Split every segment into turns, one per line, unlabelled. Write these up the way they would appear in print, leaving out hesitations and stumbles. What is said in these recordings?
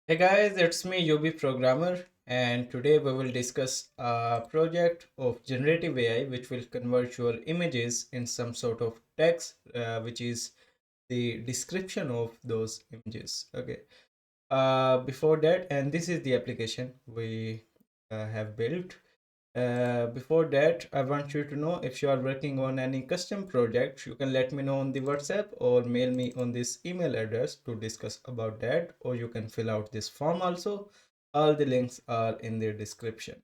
Hey guys, it's me UBprogrammer, and today we will discuss a project of generative AI which will convert your images in some sort of text, which is the description of those images. Okay. Before that, and this is the application we have built. Before that, I want you to know if you are working on any custom project, you can let me know on the WhatsApp or mail me on this email address to discuss about that, or you can fill out this form also. All the links are in the description.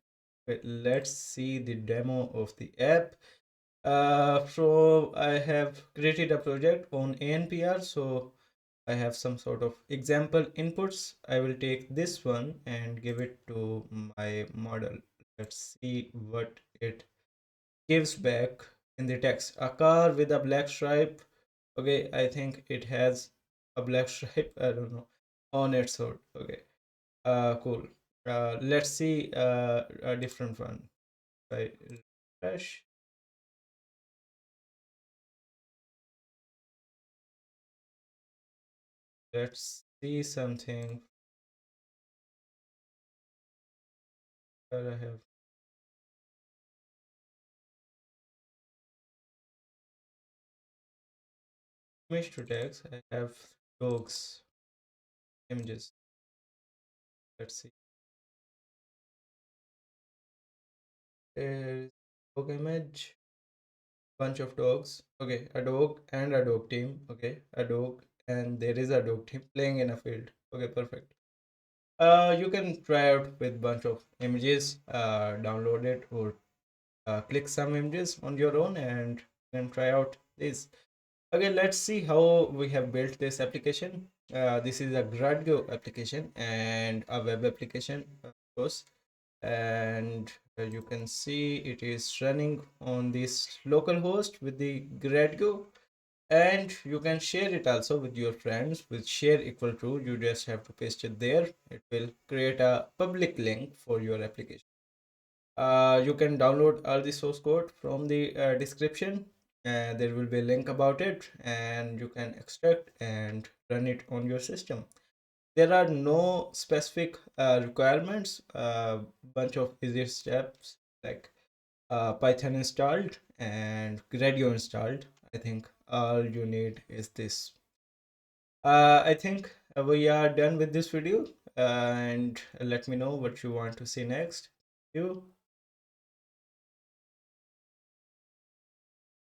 But let's see the demo of the app. So I have created a project on ANPR, so I have some sort of example inputs. I will take this one and give it to my model. Let's see what it gives back in the text. A car with a black stripe. Okay, I think it has a black stripe. I don't know on its hood. Okay, cool. Let's see a different one. I refresh. Let's see something that I have image to text. I have dogs images. Let's see. There's dog image, bunch of dogs. Okay, a dog and a dog team. Okay, a dog and there is a dog team playing in a field. Okay, perfect. You can try out with bunch of images, download it or click some images on your own and then try out this. Okay, let's see how we have built this application. This is a Gradio application and a web application, of course. And you can see it is running on this local host with the Gradio, and you can share it also with your friends with share equal to. You just have to paste it there. It will create a public link for your application. You can download all the source code from the description. There will be a link about it, and you can extract and run it on your system. There are no specific requirements. Bunch of easy steps like Python installed and Gradio installed. I think all you need is this. I think we are done with this video, and let me know what you want to see next. Thank you.